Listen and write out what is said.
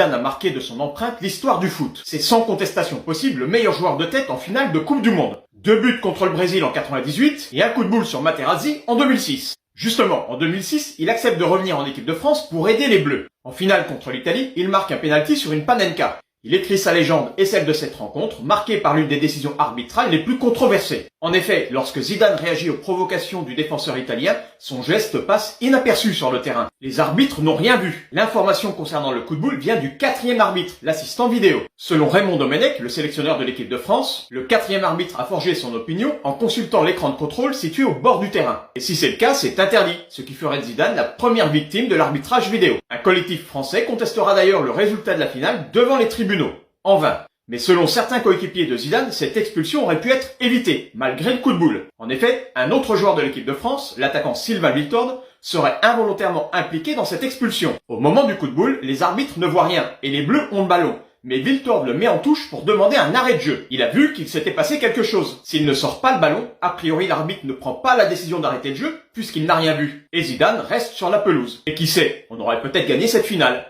Zidane a marqué de son empreinte l'histoire du foot. C'est sans contestation possible le meilleur joueur de tête en finale de Coupe du Monde. 2 buts contre le Brésil en 98 et un coup de boule sur Materazzi en 2006. Justement, en 2006, il accepte de revenir en équipe de France pour aider les Bleus. En finale contre l'Italie, il marque un pénalty sur une Panenka. Il écrit sa légende et celle de cette rencontre, marquée par l'une des décisions arbitrales les plus controversées. En effet, lorsque Zidane réagit aux provocations du défenseur italien, son geste passe inaperçu sur le terrain. Les arbitres n'ont rien vu. L'information concernant le coup de boule vient du 4e arbitre, l'assistant vidéo. Selon Raymond Domenech, le sélectionneur de l'équipe de France, le 4e arbitre a forgé son opinion en consultant l'écran de contrôle situé au bord du terrain. Et si c'est le cas, c'est interdit, ce qui ferait de Zidane la première victime de l'arbitrage vidéo. Un collectif français contestera d'ailleurs le résultat de la finale devant les tribunaux. En vain. Mais selon certains coéquipiers de Zidane, cette expulsion aurait pu être évitée, malgré le coup de boule. En effet, un autre joueur de l'équipe de France, l'attaquant Sylvain Wiltord, serait involontairement impliqué dans cette expulsion. Au moment du coup de boule, les arbitres ne voient rien, et les Bleus ont le ballon. Mais Wiltord le met en touche pour demander un arrêt de jeu. Il a vu qu'il s'était passé quelque chose. S'il ne sort pas le ballon, a priori l'arbitre ne prend pas la décision d'arrêter le jeu, puisqu'il n'a rien vu. Et Zidane reste sur la pelouse. Et qui sait, on aurait peut-être gagné cette finale.